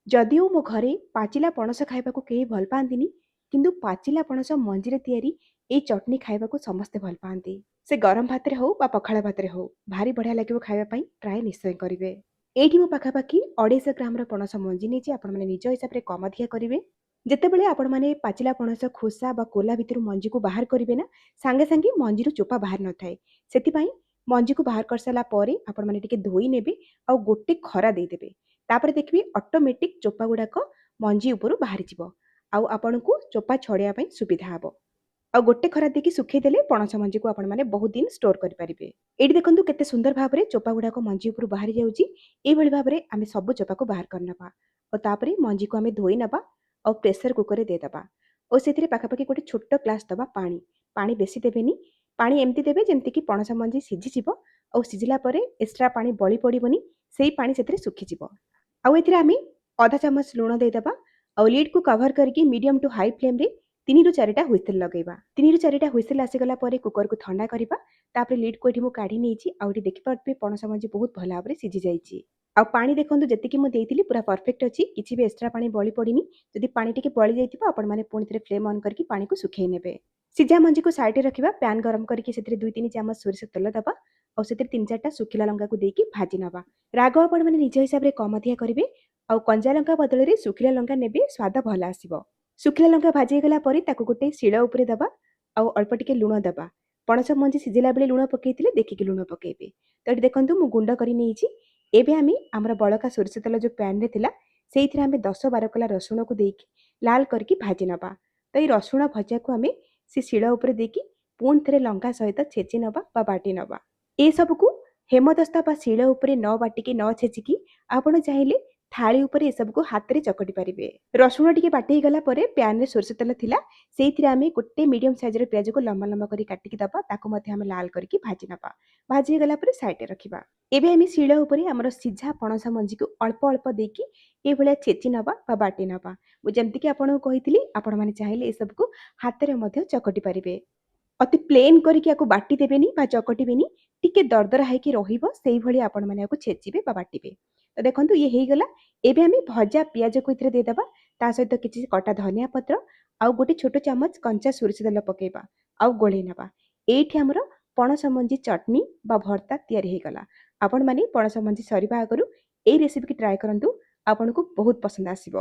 ଯଦିଓ ମୋ ଘରେ ପାଚିଲା ପଣସ ଖାଇବାକୁ କେହି ଭଲ ପାଆନ୍ତିନି, କିନ୍ତୁ ପାଚିଲା ପଣସ ମଞ୍ଜିରେ ତିଆରି ଏଇ ଚଟଣି ଖାଇବାକୁ ସମସ୍ତେ ଭଲ ପାଆନ୍ତି। ସେ ଗରମ ଭାତରେ ହଉ ବା ପଖାଳ ଭାତରେ ହଉ, ଭାରି ବଢ଼ିଆ ଲାଗିବ ଖାଇବା ପାଇଁ, ଟ୍ରାଏ ନିଶ୍ଚୟ କରିବେ। ଏଇଠି ମୁଁ ପାଖାପାଖି 250 ଗ୍ରାମର ପଣସ ମଞ୍ଜି ନେଇଛି, ଆପଣମାନେ ନିଜ ହିସାବରେ କମ ଅଧିକା କରିବେ। ଯେତେବେଳେ ଆପଣମାନେ ପାଚିଲା ପଣସ ଖୋସା ବା କୋଲା ଭିତରୁ ମଞ୍ଜିକୁ ବାହାର କରିବେ ନା, ସାଙ୍ଗେ ସାଙ୍ଗେ ମଞ୍ଜିରୁ ଚୋପା ବାହାରି ନଥାଏ। ସେଥିପାଇଁ ମଞ୍ଜିକୁ ବାହାର କରିସାରିଲା ପରେ ଆପଣମାନେ ଟିକେ ଧୋଇ ନେବେ ଆଉ ଗୋଟେ ଖରା ଦେଇଦେବେ। ତାପରେ ଦେଖିବେ ଅଟୋମେଟିକ୍ ଚୋପା ଗୁଡ଼ାକ ମଞ୍ଜି ଉପରୁ ବାହାରିଯିବ ଆଉ ଆପଣଙ୍କୁ ଚୋପା ଛଡ଼େଇବା ପାଇଁ ସୁବିଧା ହେବ। ଆଉ ଗୋଟେ ଖରା ଦେଇକି ଶୁଖେଇଦେଲେ ପଣସ ମଞ୍ଜିକୁ ଆପଣମାନେ ବହୁତ ଦିନ ଷ୍ଟୋର କରିପାରିବେ। ଏଇଠି ଦେଖନ୍ତୁ କେତେ ସୁନ୍ଦର ଭାବରେ ଚୋପା ଗୁଡ଼ାକ ମଞ୍ଜି ଉପରୁ ବାହାରି ଯାଉଛି। ଏଇଭଳି ଭାବରେ ଆମେ ସବୁ ଚୋପାକୁ ବାହାର କରିନେବା ଆଉ ତାପରେ ମଞ୍ଜିକୁ ଆମେ ଧୋଇ ନେବା ଆଉ ପ୍ରେସର କୁକରରେ ଦେଇଦେବା ଆଉ ସେଥିରେ ପାଖାପାଖି ଗୋଟେ ଛୋଟ ଗ୍ଲାସ୍ ଦେବା ପାଣି। ପାଣି ବେଶୀ ଦେବେନି, ପାଣି ଏମିତି ଦେବେ ଯେମିତିକି ପଣସ ମଞ୍ଜି ସିଝିଯିବ ଆଉ ସିଝିଲା ପରେ ଏକ୍ସଟ୍ରା ପାଣି ବଳି ପଡ଼ିବନି, ସେଇ ପାଣି ସେଥିରେ ଶୁଖିଯିବ। ଆଉ ଏଥିରେ ଆମେ ଅଧା ଚାମଚ ଲୁଣ ଦେଇଦେବା ଆଉ ଲିଡ୍କୁ କଭର କରିକି ମିଡ଼ିୟମ୍ ଟୁ ହାଇ ଫ୍ଲେମ୍ରେ 3ରୁ 4ଟା ହୁଇସିଲ୍ ଲଗାଇବା। 3ରୁ 4ଟା ହୁଇସିଲ୍ ଆସିଗଲା ପରେ କୁକରକୁ ଥଣ୍ଡା କରିବା। ତାପରେ ଲିଡ୍କୁ ଏଠି ମୁଁ କାଢ଼ି ନେଇଛି ଆଉ ଏଠି ଦେଖିପାରୁଥିବେ ପଣସ ମଞ୍ଜି ବହୁତ ଭଲ ଭାବରେ ସିଝିଯାଇଛି। ଆଉ ପାଣି ଦେଖନ୍ତୁ ଯେତିକି ମୁଁ ଦେଇଥିଲି ପୁରା ପରଫେକ୍ଟ ଅଛି, କିଛି ବି ଏକ୍ସଟ୍ରା ପାଣି ବଳି ପଡ଼ିନି। ଯଦି ପାଣି ଟିକେ ବଳି ଯାଇଥିବ ଆପଣମାନେ ପୁଣି ଥରେ ଫ୍ଲେମ୍ ଅନ୍ କରିକି ପାଣିକୁ ଶୁଖେଇ ନେବେ। ସିଝା ମଞ୍ଜିକୁ ସାଇଡ଼ରେ ରଖିବା, ପ୍ୟାନ୍ ଗରମ କରିକି ସେଥିରେ 2-3 ଚାମଚ ସୋରିଷ ତେଲ ଦେବା ଆଉ ସେଥିରେ 3-4ଟା ଶୁଖିଲା ଲଙ୍କାକୁ ଦେଇକି ଭାଜି ନେବା। ରାଗ ଆପଣମାନେ ନିଜ ହିସାବରେ କମ ଅଧିକା କରିବେ ଆଉ କଞ୍ଚା ଲଙ୍କା ବଦଳରେ ଶୁଖିଲା ଲଙ୍କା ନେବେ, ସ୍ୱାଦ ଭଲ ଆସିବ। ଶୁଖିଲା ଲଙ୍କା ଭାଜି ହେଇଗଲା ପରେ ତାକୁ ଗୋଟେ ଶିଳ ଉପରେ ଦେବା ଆଉ ଅଳ୍ପ ଟିକେ ଲୁଣ ଦେବା। ପଣସ ମଞ୍ଜି ସିଝିଲା ବେଳେ ଲୁଣ ପକେଇଥିଲେ ଦେଖିକି ଲୁଣ ପକେଇବେ। ତ ଏଠି ଦେଖନ୍ତୁ ମୁଁ ଗୁଣ୍ଡ କରି ନେଇଛି। ଏବେ ଆମେ ଆମର ବଳକା ସୋରିଷ ତେଲ ଯେଉଁ ପ୍ୟାନ୍ରେ ଥିଲା ସେଇଥିରେ ଆମେ 10-12 କଲା ରସୁଣକୁ ଦେଇକି ଲାଲ କରିକି ଭାଜି ନେବା। ତ ଏଇ ରସୁଣ ଭଜାକୁ ଆମେ ସେ ଶିଳ ଉପରେ ଦେଇକି ପୁଣି ଥରେ ଲଙ୍କା ସହିତ ଛେଚି ନେବା ବା ବାଟି ନେବା। ଏସବୁକୁ ହେମଦସ୍ତା ବା ଶିଳ ଉପରେ ନ ବାଟିକି ନ ଛେଚିକି ଆପଣ ଚାହିଁଲେ ଥାଳି ଉପରେ ଏସବୁକୁ ହାତରେ ଚକଟି ପାରିବେ। ରସୁଣ ଟିକେ ବାଟି ହେଇଗଲା ପରେ ପ୍ୟାନ୍ରେ ସୋରିଷ ତେଲ ଥିଲା, ସେଇଥିରେ ଆମେ ଗୋଟେ ମିଡ଼ିୟମ୍ ସାଇଜ୍ର ପିଆଜକୁ ଲମ୍ବା ଲମ୍ବା କରି କାଟିକି ଦେବା, ତାକୁ ମଧ୍ୟ ଆମେ ଲାଲ କରିକି ଭାଜି ନେବା। ଭାଜି ହେଇଗଲା ପରେ ସାଇଡ଼ରେ ରଖିବା। ଏବେ ଆମେ ଶିଳ ଉପରେ ଆମର ସିଝା ପଣସ ମଞ୍ଜିକୁ ଅଳ୍ପ ଅଳ୍ପ ଦେଇକି ଏଇଭଳିଆ ଛେଚି ନେବା ବା ବାଟି ନେବା। ମୁଁ ଯେମିତିକି ଆପଣଙ୍କୁ କହିଥିଲି, ଆପଣମାନେ ଚାହିଁଲେ ଏସବୁକୁ ହାତରେ ମଧ୍ୟ ଚକଟି ପାରିବେ। ଅତି ପ୍ଲେନ୍ କରିକି ୟାକୁ ବାଟି ଦେବେନି ବା ଚକଟିବେନି, ଟିକେ ଦରଦରା ହେଇକି ରହିବ, ସେଇଭଳି ଆପଣମାନେ ୟାକୁ ଛେଚିବେ ବା ବାଟିବେ। ତ ଦେଖନ୍ତୁ ଇଏ ହେଇଗଲା। ଏବେ ଆମେ ଭଜା ପିଆଜକୁ ଏଥିରେ ଦେଇଦେବା, ତା ସହିତ କିଛି କଟା ଧନିଆ ପତ୍ର ଆଉ ଗୋଟେ ଛୋଟ ଚାମଚ କଞ୍ଚା ସୋରିଷ ତେଲ ପକେଇବା ଆଉ ଗୋଳେଇ ନେବା। ଏଇଠି ଆମର ପଣସ ମଞ୍ଜି ଚଟଣି ବା ଭର୍ତ୍ତା ତିଆରି ହେଇଗଲା। ଆପଣମାନେ ପଣସ ମଞ୍ଜି ସରିବା ଆଗରୁ ଏଇ ରେସିପିକି ଟ୍ରାଏ କରନ୍ତୁ, ଆପଣଙ୍କୁ ବହୁତ ପସନ୍ଦ ଆସିବ।